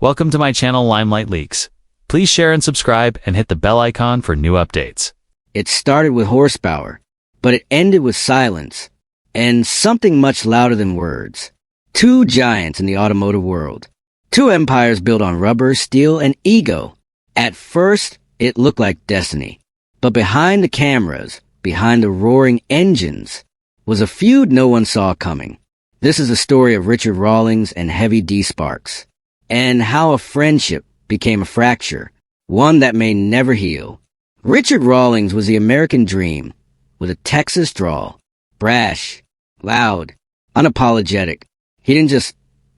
Welcome to my channel Limelight Leaks. Please share and subscribe and hit the bell icon for new updates. It started with horsepower, but it ended with silence, and something much louder than words. Two giants in the automotive world. Two empires built on rubber, steel, and ego. At first, it looked like destiny. But behind the cameras, behind the roaring engines, was a feud no one saw coming. This is the story of Richard Rawlings and Heavy D Sparks, and how a friendship became a fracture, one that may never heal. Richard Rawlings was the American dream, with a Texas drawl, brash, loud, unapologetic. He didn't just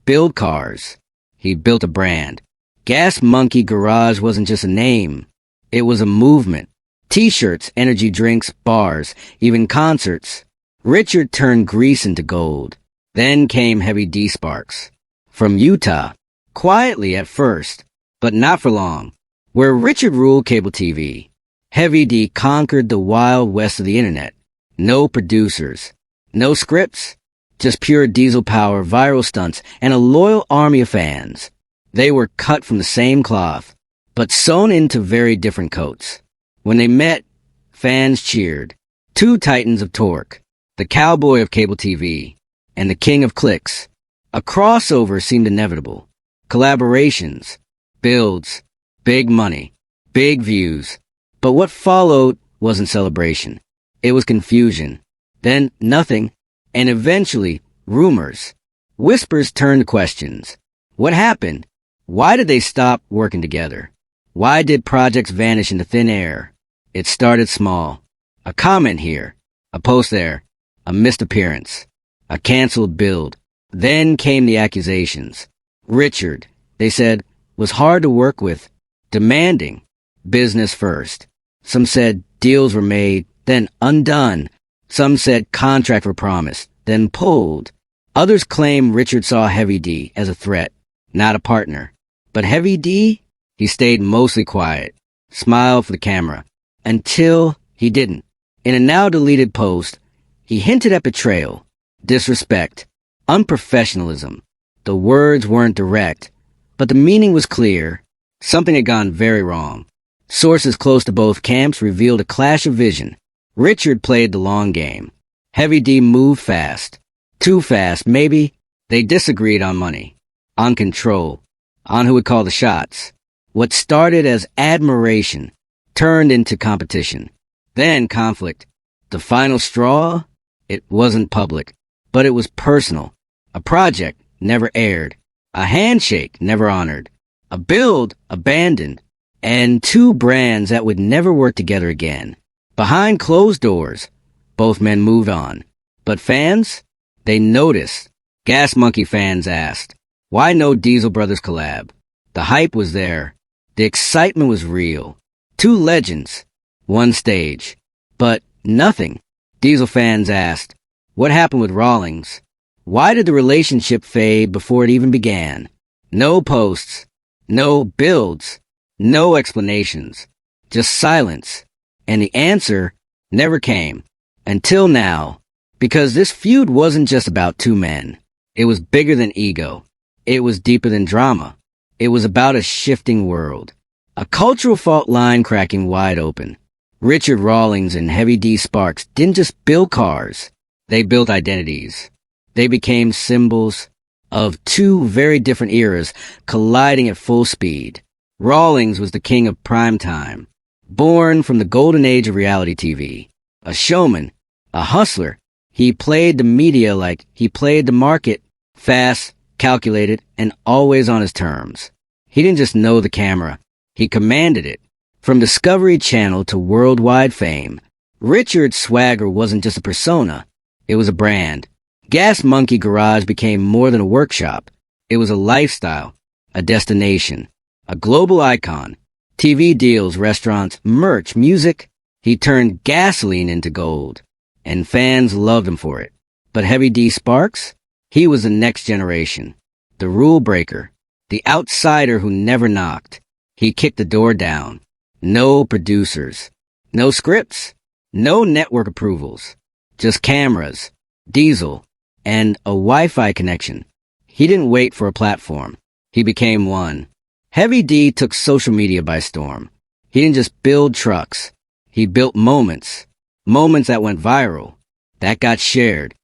build cars, he built a brand. Gas Monkey Garage wasn't just a name, it was a movement. T-shirts, energy drinks, bars, even concerts. Richard turned grease into gold. Then came Heavy D Sparks. From Utah, quietly at first, but not for long. Where Richard ruled cable TV, Heavy D conquered the wild west of the internet. No producers, no scripts, just pure diesel power, viral stunts, and a loyal army of fans. They were cut from the same cloth, but sewn into very different coats. When they met, fans cheered. Two titans of torque, the cowboy of cable TV, and the king of clicks. A crossover seemed inevitable. Collaborations, builds, big money, big views. But what followed wasn't celebration. It was confusion. Then nothing, and eventually rumors. Whispers turned to questions. What happened? Why did they stop working together? Why did projects vanish into thin air? It started small. A comment here, a post there, a missed appearance, a canceled build. Then came the accusations. Richard, they said, was hard to work with, demanding, business first. Some said deals were made, then undone. Some said contracts were promised, then pulled. Others claim Richard saw Heavy D as a threat, not a partner. But Heavy D, he stayed mostly quiet, smiled for the camera, until he didn't. In a now-deleted post, he hinted at betrayal, disrespect, unprofessionalism. The words weren't direct, but the meaning was clear. Something had gone very wrong. Sources close to both camps revealed a clash of vision. Richard played the long game. Heavy D moved fast. Too fast, maybe. They disagreed on money, on control, on who would call the shots. What started as admiration turned into competition. Then conflict. The final straw? It wasn't public, but it was personal. A project never aired. A handshake never honored. A build abandoned. And two brands that would never work together again. Behind closed doors, both men moved on. But fans? They noticed. Gas Monkey fans asked, why no Diesel Brothers collab? The hype was there. The excitement was real. Two legends, one stage. But nothing. Diesel fans asked, what happened with Rawlings? Why did the relationship fade before it even began? No posts, no builds, no explanations, just silence. And the answer never came. Until now. Because this feud wasn't just about two men. It was bigger than ego. It was deeper than drama. It was about a shifting world. A cultural fault line cracking wide open. Richard Rawlings and Heavy D Sparks didn't just build cars. They built identities. They became symbols of two very different eras colliding at full speed. Rawlings was the king of prime time, born from the golden age of reality TV. A showman, a hustler. He played the media like he played the market, fast, calculated, and always on his terms. He didn't just know the camera. He commanded it. From Discovery Channel to worldwide fame, Richard's swagger wasn't just a persona, it was a brand. Gas Monkey Garage became more than a workshop. It was a lifestyle, a destination, a global icon. TV deals, restaurants, merch, music. He turned gasoline into gold, and fans loved him for it. But Heavy D Sparks? He was the next generation, the rule breaker, the outsider who never knocked. He kicked the door down. No producers, no scripts, no network approvals, just cameras, diesel, and a Wi-Fi connection. He didn't wait for a platform. He became one. Heavy D took social media by storm. He didn't just build trucks. He built moments. Moments that went viral. That got shared.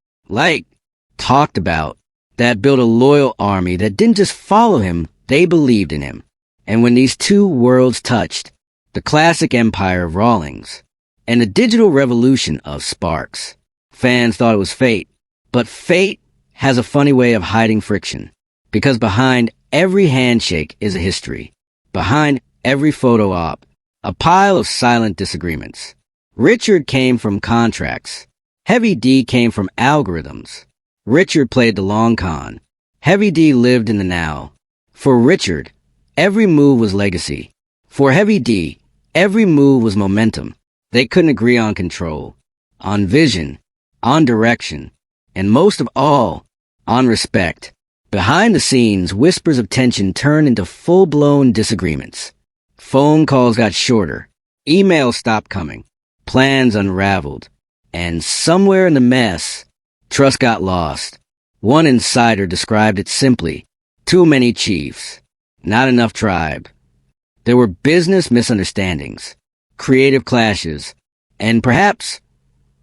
Talked about. That built a loyal army that didn't just follow him, they believed in him. And when these two worlds touched, the classic empire of Rawlings and the digital revolution of Sparks, fans thought it was fate. But fate has a funny way of hiding friction. Because behind every handshake is a history. Behind every photo op, a pile of silent disagreements. Richard came from contracts. Heavy D came from algorithms. Richard played the long con. Heavy D lived in the now. For Richard, every move was legacy. For Heavy D, every move was momentum. They couldn't agree on control, on vision, on direction, and most of all, on respect. Behind the scenes, whispers of tension turned into full-blown disagreements. Phone calls got shorter. Emails stopped coming. Plans unraveled. And somewhere in the mess, trust got lost. One insider described it simply: too many chiefs, not enough tribe. There were business misunderstandings, creative clashes, and perhaps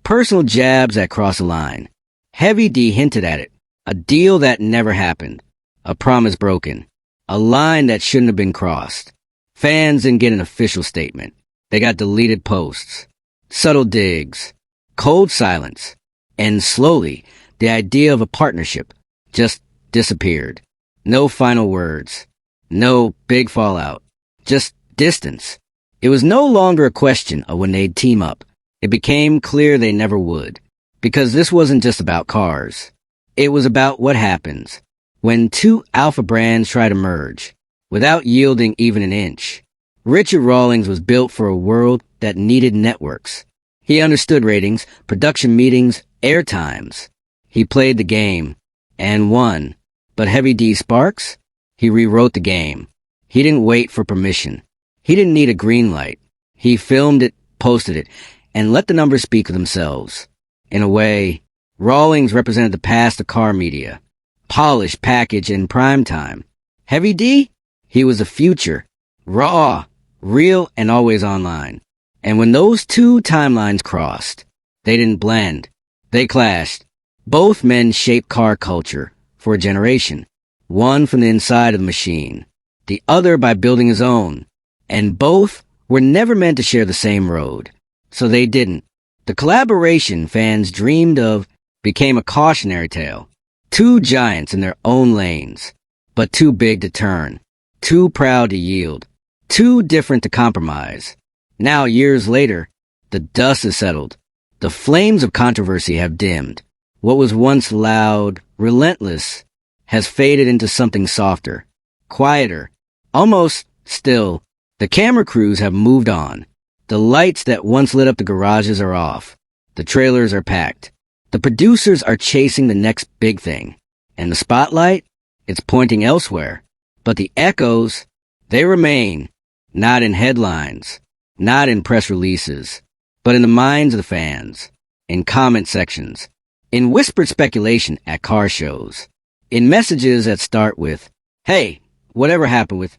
personal jabs that crossed a line. Heavy D hinted at it. A deal that never happened. A promise broken. A line that shouldn't have been crossed. Fans didn't get an official statement. They got deleted posts, subtle digs, cold silence, and slowly, the idea of a partnership just disappeared. No final words. No big fallout. Just distance. It was no longer a question of when they'd team up. It became clear they never would. Because this wasn't just about cars. It was about what happens when two alpha brands try to merge, without yielding even an inch. Richard Rawlings was built for a world that needed networks. He understood ratings, production meetings, airtimes. He played the game, and won. But Heavy D Sparks? He rewrote the game. He didn't wait for permission. He didn't need a green light. He filmed it, posted it, and let the numbers speak for themselves. In a way, Rawlings represented the past of car media. Polished, packaged, in prime time. Heavy D? He was the future. Raw, real, and always online. And when those two timelines crossed, they didn't blend. They clashed. Both men shaped car culture for a generation. One from the inside of the machine. The other by building his own. And both were never meant to share the same road. So they didn't. The collaboration fans dreamed of became a cautionary tale. Two giants in their own lanes, but too big to turn, too proud to yield, too different to compromise. Now, years later, the dust has settled. The flames of controversy have dimmed. What was once loud, relentless, has faded into something softer, quieter, almost still. The camera crews have moved on. The lights that once lit up the garages are off. The trailers are packed. The producers are chasing the next big thing. And the spotlight? It's pointing elsewhere. But the echoes, they remain. Not in headlines. Not in press releases. But in the minds of the fans. In comment sections. In whispered speculation at car shows. In messages that start with, "Hey, whatever happened with..."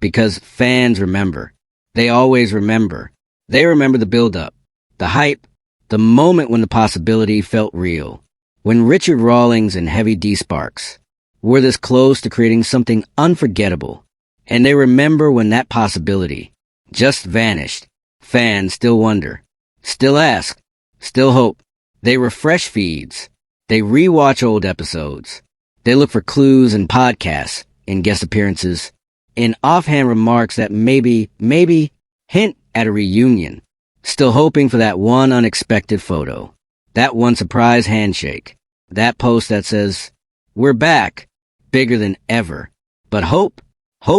Because fans remember. They always remember. They remember the build-up. The hype. The moment when the possibility felt real, when Richard Rawlings and Heavy D Sparks were this close to creating something unforgettable, and they remember when that possibility just vanished. Fans still wonder, still ask, still hope. They refresh feeds. They rewatch old episodes. They look for clues in podcasts, in guest appearances, in offhand remarks that maybe hint at a reunion. Still hoping for that one unexpected photo, that one surprise handshake, that post that says, "We're back, bigger than ever." But hope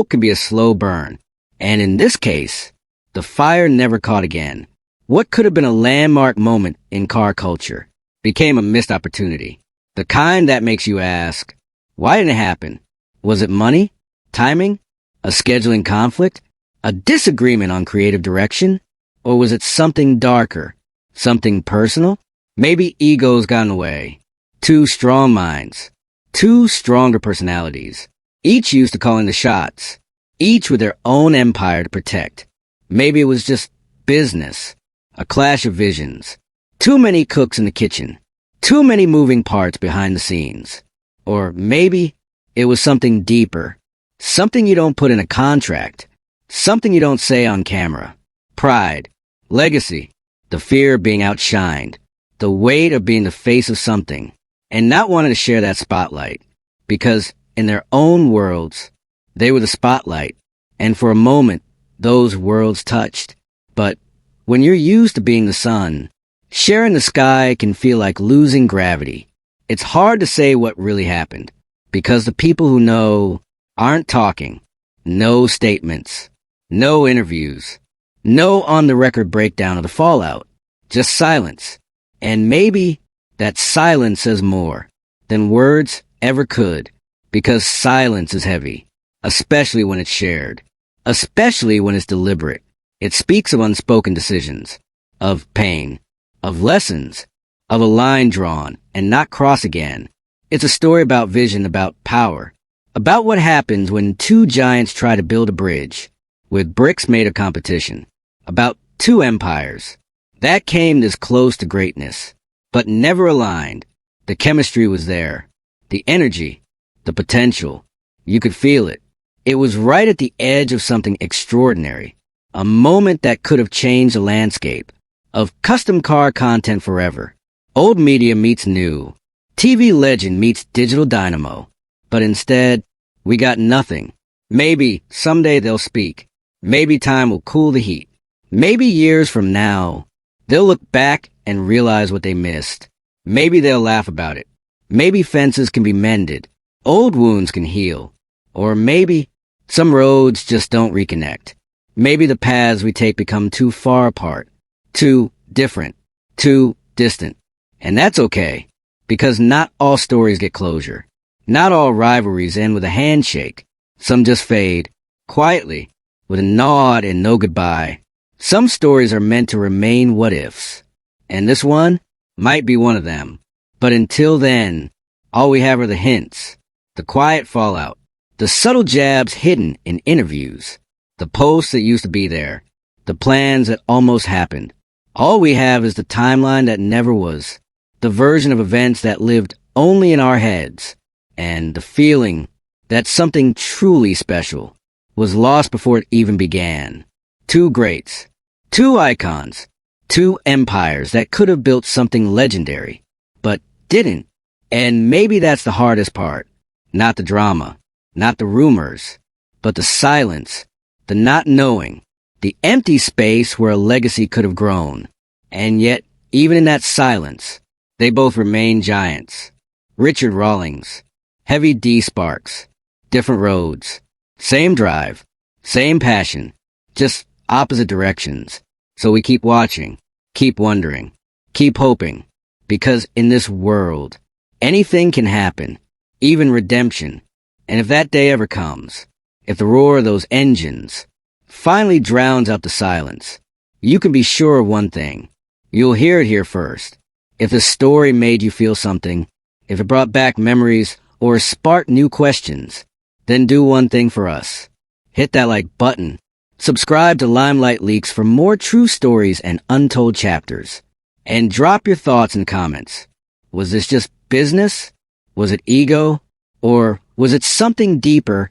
can be a slow burn. And in this case, the fire never caught again. What could have been a landmark moment in car culture became a missed opportunity. The kind that makes you ask, why didn't it happen? Was it money? Timing? A scheduling conflict? A disagreement on creative direction? Or was it something darker? Something personal? Maybe egos got in the way. Two strong minds. Two stronger personalities. Each used to calling the shots. each with their own empire to protect. Maybe it was just business, a clash of visions, too many cooks in the kitchen, too many moving parts behind the scenes. Or maybe it was something deeper, something you don't put in a contract, something you don't say on camera. Pride, legacy, the fear of being outshined, the weight of being the face of something, and not wanting to share that spotlight, because in their own worlds, they were the spotlight, and for a moment, those worlds touched. But when you're used to being the sun, sharing the sky can feel like losing gravity. It's hard to say what really happened, because the people who know aren't talking. No statements, no interviews, no on-the-record breakdown of the fallout, just silence. And maybe that silence says more than words ever could, because silence is heavy, especially when it's shared, especially when it's deliberate. It speaks of unspoken decisions, of pain, of lessons, of a line drawn and not crossed again. It's a story about vision, about power, about what happens when two giants try to build a bridge, with bricks made of competition, about two empires that came this close to greatness, but never aligned. The chemistry was there, the energy, the potential. You could feel it. It was right at the edge of something extraordinary, a moment that could have changed the landscape of custom car content forever. Old media meets new, TV legend meets digital dynamo, but instead, we got nothing. Maybe someday they'll speak. Maybe time will cool the heat. Maybe years from now, they'll look back and realize what they missed. Maybe they'll laugh about it. Maybe fences can be mended. Old wounds can heal. Or maybe some roads just don't reconnect. Maybe the paths we take become too far apart, too different, too distant. And that's okay, because not all stories get closure. Not all rivalries end with a handshake. Some just fade, quietly, with a nod and no goodbye. Some stories are meant to remain what-ifs. And this one might be one of them. But until then, all we have are the hints, the quiet fallout, the subtle jabs hidden in interviews, the posts that used to be there, the plans that almost happened. All we have is the timeline that never was, the version of events that lived only in our heads, and the feeling that something truly special was lost before it even began. Two greats, two icons, two empires that could have built something legendary, but didn't. And maybe that's the hardest part. Not the drama, not the rumors, but the silence, the not knowing, the empty space where a legacy could have grown. And yet, even in that silence, they both remain giants. Richard Rawlings, Heavy D Sparks, different roads, same drive, same passion, just opposite directions. So we keep watching, keep wondering, keep hoping, because in this world, anything can happen, even redemption. And if that day ever comes, if the roar of those engines finally drowns out the silence, you can be sure of one thing. You'll hear it here first. If the story made you feel something, if it brought back memories or sparked new questions, then do one thing for us. Hit that like button. Subscribe to Limelight Leaks for more true stories and untold chapters. And drop your thoughts in comments. Was this just business? Was it ego? Or was it something deeper,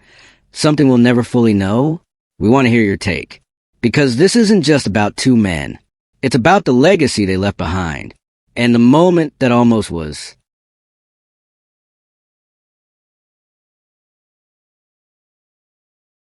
something we'll never fully know? We want to hear your take. Because this isn't just about two men. It's about the legacy they left behind. And the moment that almost was.